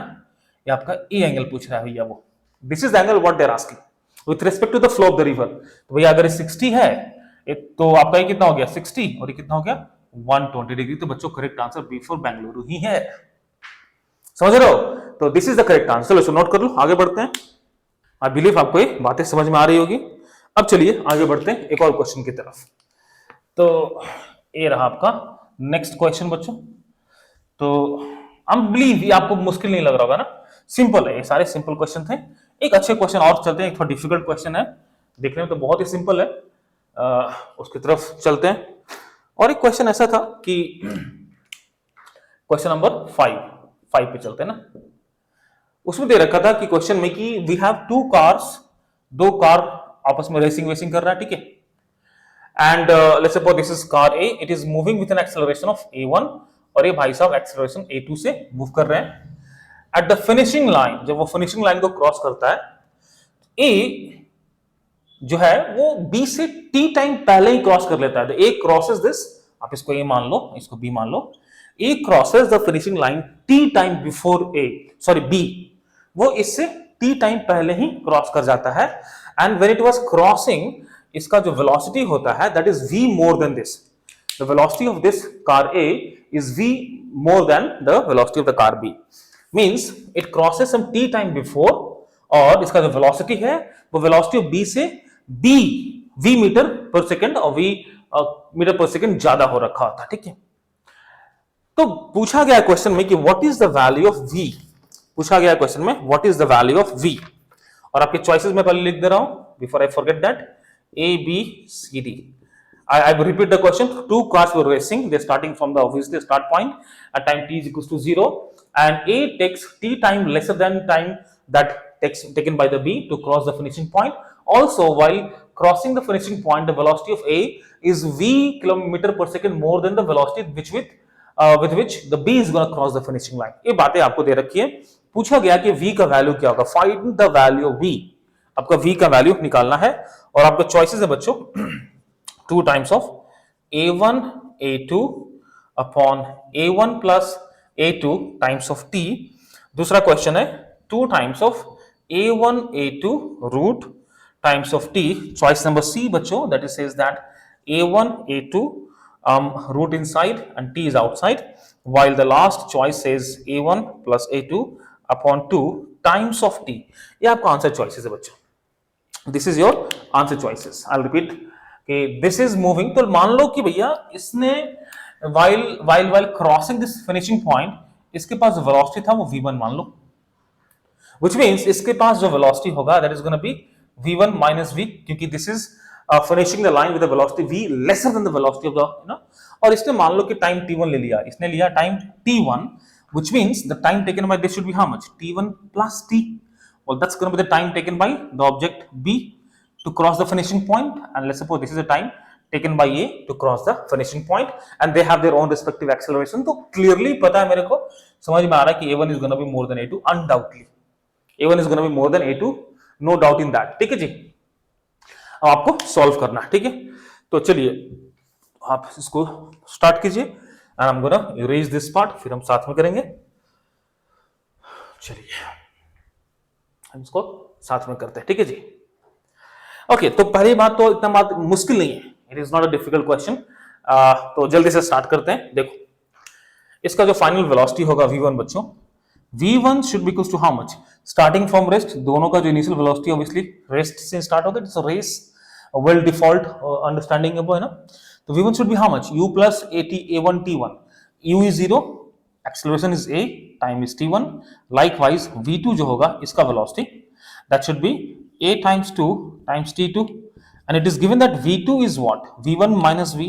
ये आपका ए एंगल पूछ रहा है भैया, वो this is the angle what they are asking with respect to the flow of the river. तो भैया अगर 60 है, एक तो आपका ये कितना हो गया 60 और ये कितना हो गया 120 डिग्री। तो बच्चों correct answer B for Bengaluru ही है। समझ रहे हो? तो this is the correct answer. चलो इसको नोट कर लो, आगे बढ़ते हैं। आई बिलीव आपको ये बातें समझ में आ रही होगी। अब चलिए आगे बढ़ते हैं एक और क्वेश्चन की तरफ। तो ये रहा आपका नेक्स्ट क्वेश्चन बच्चों। तो आई बिलीव ये आपको मुश्किल नहीं लग रहा होगा ना, सिंपल है, ये सारे सिंपल क्वेश्चन थे। एक अच्छे क्वेश्चन और चलते हैं, एक थोड़ा डिफिकल्ट क्वेश्चन है, देखने में तो बहुत ही सिंपल है, उसकी तरफ चलते हैं। और एक क्वेश्चन ऐसा था कि क्वेश्चन नंबर 5 पे चलते हैं ना। उसमें दे रखा था कि क्वेश्चन में कि वी हैव टू कार्स, दो कार आपस में रेसिंग वेसिंग कर रहा है, ठीक है। And let's suppose this is car A, it is moving with an acceleration of a1 और ये भाई साहब एक्सेलरेशन a2 से मूव कर रहे हैं। एट द फिनिशिंग लाइन, जब वो फिनिशिंग लाइन को क्रॉस करता है, ए जो है वो बी से टी टाइम पहले ही क्रॉस कर लेता है। ए क्रॉसेस दिस, आप इसको ए मान लो, इसको बी मान लो। A crosses the finishing line T time before A, sorry B, वो इससे टी टाइम पहले ही क्रॉस कर जाता है। And when it was crossing, इसका जो वेलोसिटी होता है that is v more than this. The velocity of this car A is v more than the velocity of the car B, means it crosses some t time before, और इसका जो velocity है वो velocity of B से v metre per second और v metre per second ज्यादा हो रखा होता है, ठीक है। तो पूछा गया क्वेश्चन में कि what is the value of v, पूछा गया क्वेश्चन में what is the value of v, और आपके चॉइसेस मैं पहले लिख दे रहा हूं before I forget that, A, B, C, D. I repeat the question. Two cars were racing. They're starting from the obviously start point at time t is equals to 0, and A takes t time lesser than time that taken by the B to cross the finishing point. Also, while crossing the finishing point, the velocity of A is v kilometer per second more than the velocity with which the B is going to cross the finishing line. ये बातें आपको दे रखी है। पूछा गया कि V का value क्या होगा, find the value of V। आपका v का वैल्यू निकालना है और आपका चॉइसेस है बच्चों 2 times of a1 a2 upon a1 plus a2 times of t। दूसरा क्वेश्चन है 2 times of a1 a2 root times of t। Choice number C बच्चों, that is says that a1 a2 root inside and t is outside, while the last choice says a1 plus a2 upon 2 times of t। ये आपका answer choices है बच्चों। This is your answer choices. I repeat कि this is moving, तो मान लो कि भैया इसने while crossing this finishing point, इसके पास जो वेलोसिटी था वो v1 मान लो, व्हिच मींस इसके पास जो वेलोसिटी होगा that is gonna B v1 minus v, क्योंकि this is finishing the line with the velocity v lesser than the velocity of the, you know. और इसने मान लो कि टाइम t1 ले लिया, इसने लिया time t1, which means the time taken by this should be how much, t1 plus t. Well, that's going to be the time taken by the object B to cross the finishing point, and let's suppose this is the time taken by A to cross the finishing point, and they have their own respective acceleration. तो clearly पता है मेरे को, समझ में आ रहा है कि A1 is going to be more than A2 undoubtedly, A1 is going to be more than A2, no doubt in that, ठीक है जी। अब आपको सॉल्व करना है, ठीक है। तो चलिए आप इसको स्टार्ट कीजिए, and I'm gonna erase this part, फिर हम साथ में करेंगे। चलिए हम इसको साथ में करते हैं, ठीक है जी। ओके, तो पहली बात तो इतना बात मुश्किल नहीं है, it is not a difficult question. तो जल्दी से स्टार्ट करते हैं। देखो इसका जो फाइनल वेलोसिटी होगा v1 बच्चों, v1 should be equal to how much, starting from rest, दोनों का जो इनिशियल वेलोसिटी ऑब्वियसली रेस्ट से स्टार्ट होगा, it's a race, well default understanding है ना। तो v1 should be how much, u plus a1 t1, u इज 0, acceleration is a, time is t1, likewise v2 जो होगा इसका velocity that should be a times 2 times t2, and it is given that v2 is what, v1 minus v,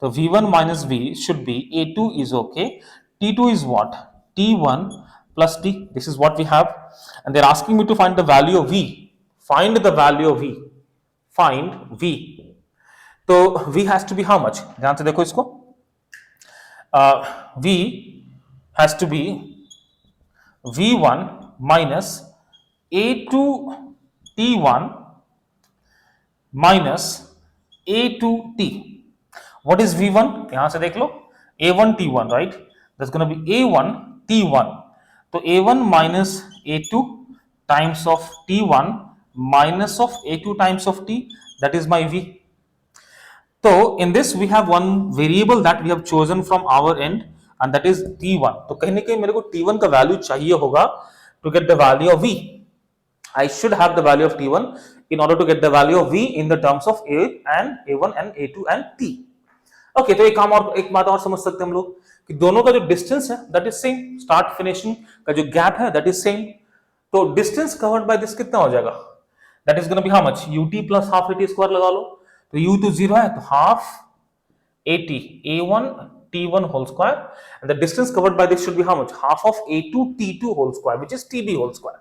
so v1 minus v should be a2 is okay, t2 is what, t1 plus t, this is what we have, and they're asking me to find the value of v, find the value of v, find v, तो v has to be how much, ध्यान से देखो इसको, v has to be v1 minus a2 t1 minus a2 t. What is v1? यहां से देख लो, a1 t1, right? That's going to be a1 t1. तो a1 minus a2 times of t1 minus of a2 times of t, that is my v. तो in this we have one variable that we have chosen from our end and that is t1. तो कहीं ना कहीं मेरे को t1 का value चाहिए होगा to get the value of v. I should have the value of t1 in order to get the value of v in the terms of a and a1 and a2 and t. Okay तो एक बात और समझ सकते हैं हम लोग कि दोनों का जो डिस्टेंस है that is same, start finishing का जो गैप है दैट इज सेम. तो डिस्टेंस कवर्ड बाय दिस कितना हो जाएगा, that is gonna be how much, ut plus half at square लगा लो. तो u तो 0 है तो half at a1 t1 whole square and the distance covered by this should be how much, half of a2 t2 whole square which is tb whole square.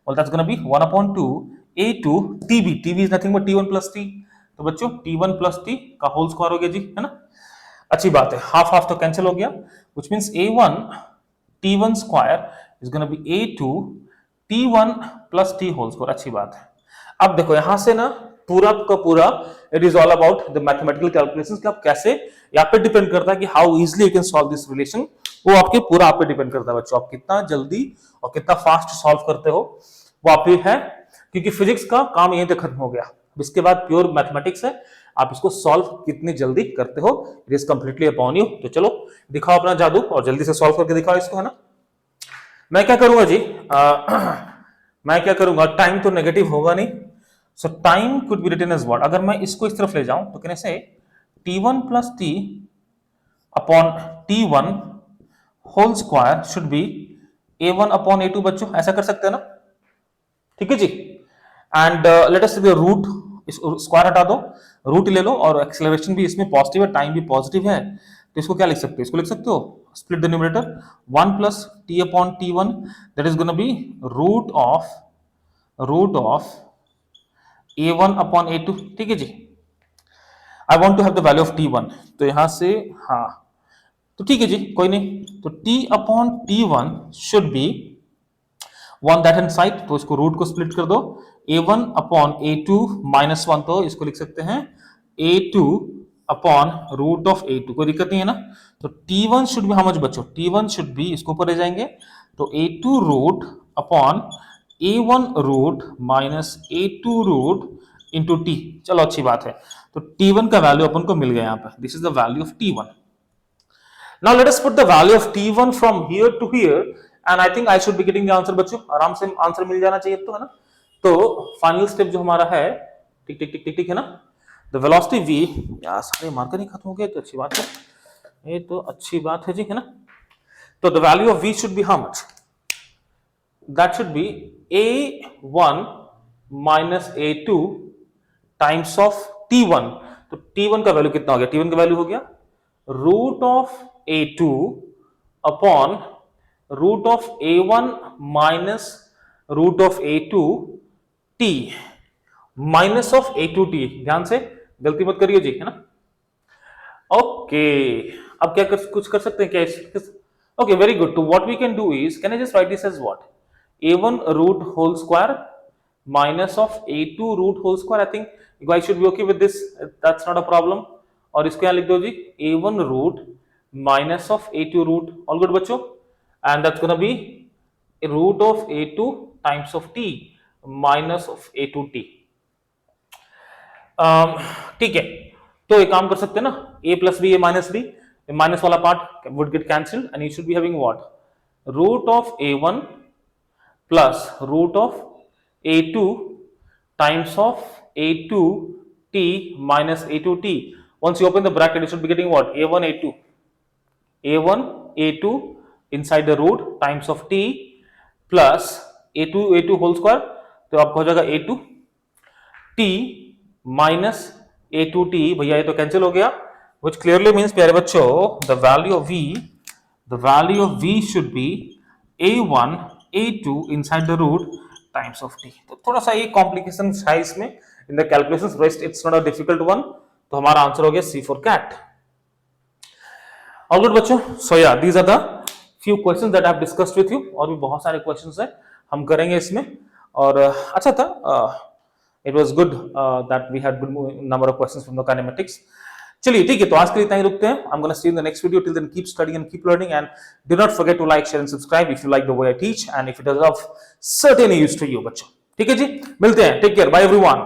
Well that's going to be 1 upon 2 a2 tb. tb is nothing but t1 plus t. तो बच्चों t1 plus t का whole square हो गया जी, है ना. अच्छी बात है, हाफ हाफ तो कैंसिल हो गया which means a1 t1 square is going to be a2 t1 plus t whole square. अच्छी बात है. अब देखो यहां से ना पूरा का पूरा it is all about the mathematical calculations कि आप कैसे, यहाँ पे डिपेंड करता है कि how easily you can solve this relation. वो आपके पूरा आप पे डिपेंड करता है बच्चों, आप कितना जल्दी और कितना फास्ट सॉल्व करते हो वो आप पे है. क्योंकि फिजिक्स का काम यहीं तक खत्म हो गया, इसके बाद प्योर मैथमेटिक्स है, आप इसको सॉल्व कितनी जल्दी करते हो it is completely upon you. तो चलो दिखाओ अपना जादू और जल्दी से सॉल्व करके दिखाओ इसको, है ना. मैं क्या करूंगा जी, मैं क्या करूंगा, टाइम तो नेगेटिव होगा नहीं. So time could be written as what? अगर मैं इसको इस तरफ ले जाऊं तो कहने से t1 plus t upon t1 whole square should be a1 upon a2 बच्चों, ऐसा कर सकते हैं ना, ठीक है जी. And let us take root, square हटा दो, रूट ले लो और एक्सेलरेशन भी इसमें पॉजिटिव है, टाइम भी पॉजिटिव है, तो इसको क्या लिख सकते हो, इसको लिख सकते हो split the numerator 1 plus t upon t1 that is going to be root of a1 upon a2. ठीक है जी. I want to have the value of t1. तो यहां से हाँ तो ठीक है जी, कोई नहीं. तो t upon t1 should be one that hand side, तो इसको रूट को स्प्लिट कर दो, a1 upon a2 minus 1, तो इसको लिख सकते हैं a2 upon root of a2. कोई दिक्कत नहीं है ना. तो t1 should be how much बच्चों, t1 should be, इसको ऊपर ले जाएंगे तो a2 root upon a1 root minus a2 root into t. चलो अच्छी बात है. तो t1 का वैल्यू अपन को मिल गया यहाँ पे, this is the value of t1. Now let us put the value of t1 from here to here and I think I should be getting the answer बच्चों, आराम से आंसर मिल जाना चाहिए तो, है ना. तो फाइनल स्टेप जो हमारा है, टिक टिक टिक टिक टिक, है ना. द वेलोसिटी v, यार सारे मार्कर नहीं खत्म हो गए तो अच्छी बात है, ये तो अच्छी बात है जी, है ना. तो the value of v should be how much, that should be a1 minus a2 times of t1. तो t1 का वैल्यू कितना हो गया, t1 का वैल्यू हो गया root of a2 upon root of a1 minus root of a2 t minus of a2 t. ध्यान से गलती मत करिए जी, है ना. ओके अब क्या कुछ कर सकते हैं क्या, ओके वेरी गुड. तो what we can do is, can I just write this as what, a1 root whole square minus of a2 root whole square. I think you guys should be okay with this, that's not a problem. और इसको यहाँ लिख दो जी a1 root minus of a2 root. all good बच्चों, and that's gonna be root of a2 times of t minus of a2 t. ठीक है, तो एक काम कर सकते हैं ना, a plus b, a minus b, minus वाला part would get cancelled and you should be having what, root of a1 plus root of a2 times of a2t minus a2t. Once you open the bracket, you should be getting what, a1 a2 inside the root times of t plus a2 whole square. तो आपका हो जाएगा a2 t minus a2t. भैया ये तो cancel हो गया, which clearly means प्यारे बच्चों the value of v should be a1 a2 inside the root times of t. तो थोड़ा सा ये कॉम्प्लिकेशन है इसमें in the calculations, rest it's not a difficult one. तो हमारा आंसर हो गया C for cat. All good बच्चों. So yeah, these are the few questions that I have discussed with you. और भी बहुत सारे questions हैं हम करेंगे इसमें, और अच्छा था, it was good that we had good number of questions from the kinematics. चलिए ठीक है, तो आज के लिए इतना ही रुकते हैं. I'm gonna see you in the next video. Till then, keep studying and keep learning, and do not forget to like, share and subscribe if you like the way I teach and if it is of certain use to you बच्चों. ठीक है जी, मिलते हैं. Take care. Bye everyone.